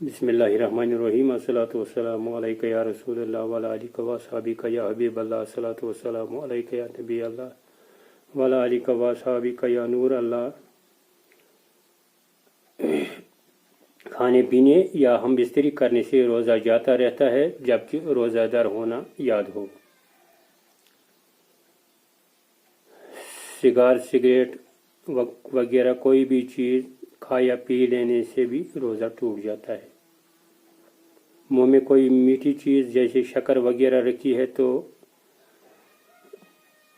بسم اللہ الرحمن الرحیم الصلاۃ والسلام علیک یا رسول اللہ وعلی آلک و صحابک یا حبیب اللہ الصلاۃ والسلام علیک یا نبی اللہ وعلی آلک و صحابک یا نور اللہ۔ کھانے پینے یا ہم بستری کرنے سے روزہ جاتا رہتا ہے جبکہ روزہ دار ہونا یاد ہو۔ سگریٹ وغیرہ کوئی بھی چیز کھا یا پی لینے سے بھی روزہ ٹوٹ جاتا ہے۔ منہ میں کوئی میٹھی چیز جیسے شکر وغیرہ رکھی ہے تو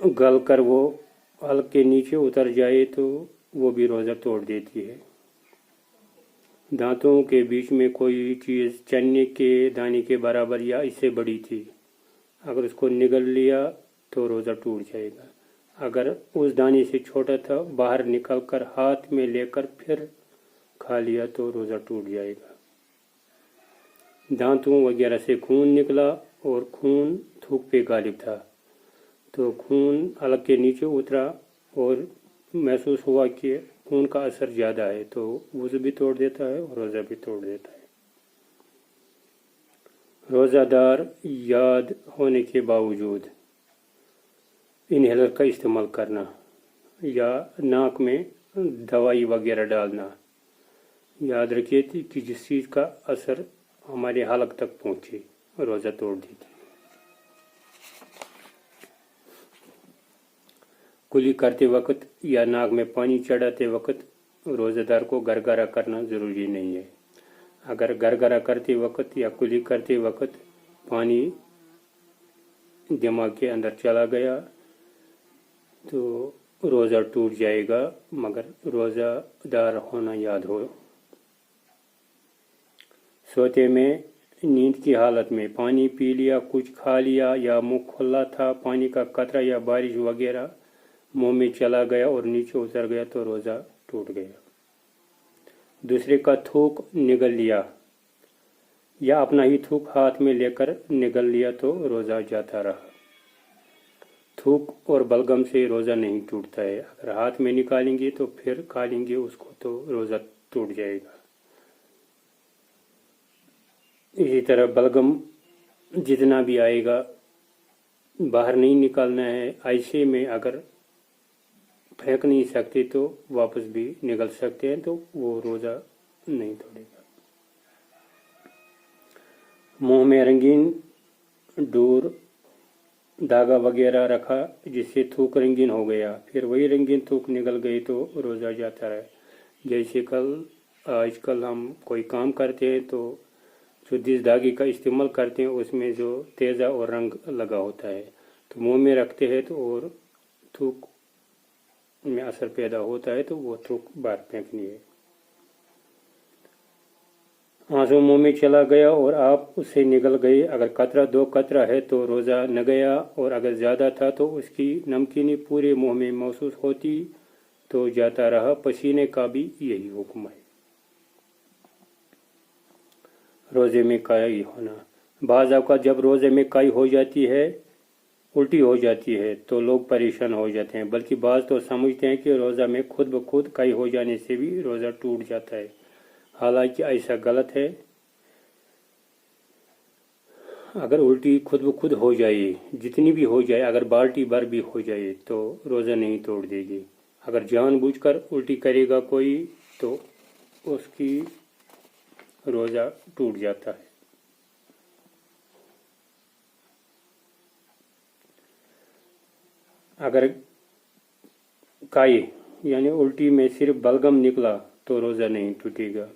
گل کر وہ حلق کے نیچے اتر جائے تو وہ بھی روزہ توڑ دیتی ہے۔ دانتوں کے بیچ میں کوئی چیز چنے کے دانے کے برابر یا اس سے بڑی تھی، اگر اس کو نگل لیا تو روزہ ٹوٹ جائے گا۔ اگر اس دانے سے چھوٹا تھا باہر نکل کر ہاتھ میں لے کر پھر کھا لیا تو روزہ ٹوٹ جائے گا۔ دانتوں وغیرہ سے خون نکلا اور خون تھوک پہ غالب تھا تو خون حلق کے نیچے اترا اور محسوس ہوا کہ خون کا اثر زیادہ ہے تو وضو بھی توڑ دیتا ہے اور روزہ بھی توڑ دیتا ہے۔ روزہ دار یاد ہونے کے باوجود انہیلر کا استعمال کرنا یا ناک میں دوائی وغیرہ ڈالنا، یاد رکھیے کہ جس چیز کا اثر ہمارے حلق تک پہنچے روزہ توڑ دیتی ہے۔ کلی کرتے وقت یا ناک میں پانی چڑھاتے وقت روزہ دار کو گرگرا کرنا ضروری نہیں ہے۔ اگر گرگرا کرتے وقت یا کلی کرتے وقت پانی دماغ کے اندر چلا گیا تو روزہ ٹوٹ جائے گا، مگر روزہ دار ہونا یاد ہو۔ سوتے میں نیند کی حالت میں پانی پی لیا، کچھ کھا لیا یا منہ کھلا تھا، پانی کا قطرہ یا بارش وغیرہ منہ میں چلا گیا اور نیچے اتر گیا تو روزہ ٹوٹ گیا۔ دوسرے کا تھوک نگل لیا یا اپنا ہی تھوک ہاتھ میں لے کر نگل لیا تو روزہ جاتا رہا۔ تھوک اور بلغم سے روزہ نہیں ٹوٹتا ہے، اگر ہاتھ میں نکالیں گے تو پھر کھا لیں گے اس کو تو روزہ ٹوٹ جائے گا۔ اسی طرح بلغم جتنا بھی آئے گا باہر نہیں نکالنا ہے، ایسے میں اگر پھینک نہیں سکتے تو واپس بھی نکل سکتے ہیں تو وہ روزہ نہیں توڑے گا۔ منہ میں رنگین ڈور دھاگا وغیرہ رکھا جس سے تھوک رنگین ہو گیا، پھر وہی رنگین تھوک نکل گئی تو روزہ جاتا رہا۔ جیسے آج کل ہم کوئی کام کرتے ہیں تو جو جس دھاگے کا استعمال کرتے ہیں اس میں جو تیزہ اور رنگ لگا ہوتا ہے تو منہ میں رکھتے ہیں تو اور تھوک میں اثر پیدا ہوتا ہے تو وہ تھوک باہر پھینکنی ہے۔ آنسو منہ میں چلا گیا اور آپ اس سے نگل گئے، اگر قطرہ 2 قطرہ ہے تو روزہ نہ گیا، اور اگر زیادہ تھا تو اس کی نمکینی پورے منہ میں محسوس ہوتی تو جاتا رہا۔ پسینے کا بھی یہی حکم ہے۔ روزے میں کائی ہونا، بعض اوقات جب روزے میں کائی ہو جاتی ہے، الٹی ہو جاتی ہے تو لوگ پریشان ہو جاتے ہیں، بلکہ بعض تو سمجھتے ہیں کہ روزہ میں خود بخود کائی ہو جانے سے بھی روزہ ٹوٹ جاتا ہے، حالانکہ ایسا غلط ہے۔ اگر الٹی خود بخود ہو جائے، جتنی بھی ہو جائے، اگر بالٹی بھر بھی ہو جائے تو روزہ نہیں توڑ دے گی۔ اگر جان بوجھ کر الٹی کرے گا کوئی تو اس کی روزہ ٹوٹ جاتا ہے۔ اگر کائی یعنی الٹی میں صرف بلغم نکلا تو روزہ نہیں ٹوٹے گا۔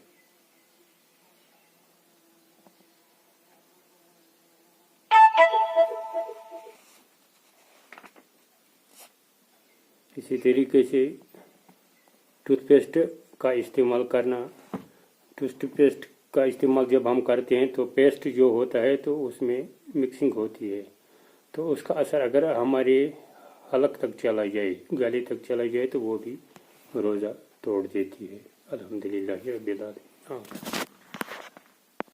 اسی طریقے سے ٹوتھ پیسٹ کا استعمال کرنا، ٹوتھ پیسٹ کا استعمال جب ہم کرتے ہیں تو پیسٹ جو ہوتا ہے تو اس میں مکسنگ ہوتی ہے تو اس کا اثر اگر ہمارے حلق تک چلا جائے، گلے تک چلا جائے تو وہ بھی روزہ توڑ دیتی ہے۔ الحمدللہ رب العالمین۔